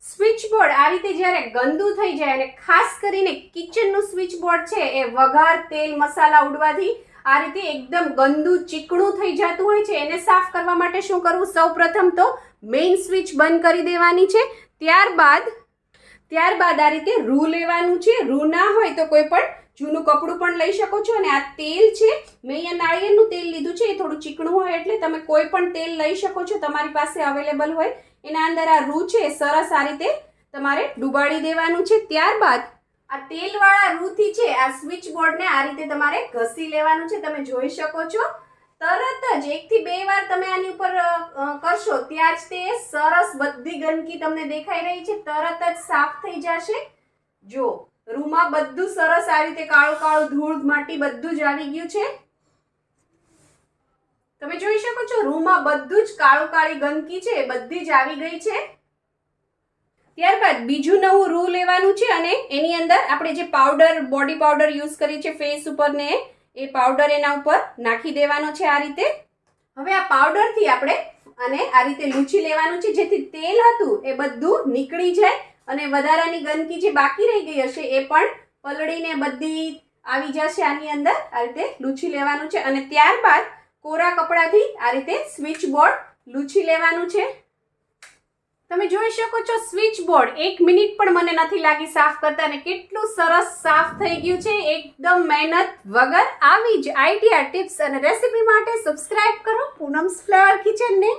Switch board આ રીતે જ્યારે ગંદુ થઈ જાય અને ખાસ કરીને કિચનનું સ્વિચ બોર્ડ છે એ વઘાર તેલ મસાલા ઉડવાથી આ રીતે એકદમ ગંદુ ચીકણું થઈ જતું હોય છે, એને સાફ કરવા માટે શું કરવું? સૌપ્રથમ તો મેઇન સ્વિચ બંધ કરી દેવાની છે। ત્યારબાદ આ રીતે રૂ લેવાનું છે। રૂ ના હોય તો કોઈ પણ જૂનું કપડું પણ લઈ શકો છો। અને આ તેલ છે, મેં અહીંયા નાળિયેરનું તેલ લીધું છે, એ થોડું ચીકણું હોય એટલે તમે કોઈ પણ તેલ લઈ શકો છો, તમારી પાસે અવેલેબલ હોય। એના અંદર આ રૂ છે સરસ આ રીતે તમારે ડુબાડી દેવાનું છે। ત્યારબાદ આ તેલવાળા રૂથી છે આ સ્વિચ બોર્ડને આ રીતે તમારે ઘસી લેવાનું છે। તમે જોઈ શકો છો તરત જ 1 થી 2 વાર તમે આની ઉપર કરશો ત્યાં જ તે સરસ બધી ગંદકી તમને દેખાઈ રહી છે, તરત જ સાફ થઈ જશે। જો રૂમાં બધું સરસ આ રીતે કાળું કાળું ધૂળ માટી બધું જ આવી ગયું છે। તમે જોઈ શકો છો રૂમાં બધું જ કાળું કાળી ગંદકી છે બધી જ આવી ગઈ છે। ત્યારબાદ બીજું નવું રૂ લેવાનું છે અને એની અંદર આપણે જે પાવડર બોડી પાવડર યુઝ કરીએ છીએ ફેસ ઉપર ને એ પાવડર એના ઉપર નાખી દેવાનો છે આ રીતે। હવે આ પાવડરથી આપણે આને આ રીતે લૂછી લેવાનું છે જેથી તેલ હતું એ બધું નીકળી જાય અને વધારાની ગંદકી જે બાકી રહી ગઈ હશે એ પણ પલળીને બધી આવી જશે આની અંદર। આ રીતે લૂછી લેવાનું છે અને ત્યારબાદ કોરા કપડાથી આ રીતે સ્વિચ બોર્ડ લૂછી લેવાનું છે। તમે જોઈ શકો છો સ્વિચ બોર્ડ 1 મિનિટ પણ મને નથી લાગી સાફ કરતા અને કેટલું સરસ સાફ થઈ ગયું છે એકદમ મહેનત વગર। આવી જ આઈડિયા ટિપ્સ અને રેસીપી માટે સબસ્ક્રાઇબ કરો પૂનમ્સ ફ્લેવર કિચન ને।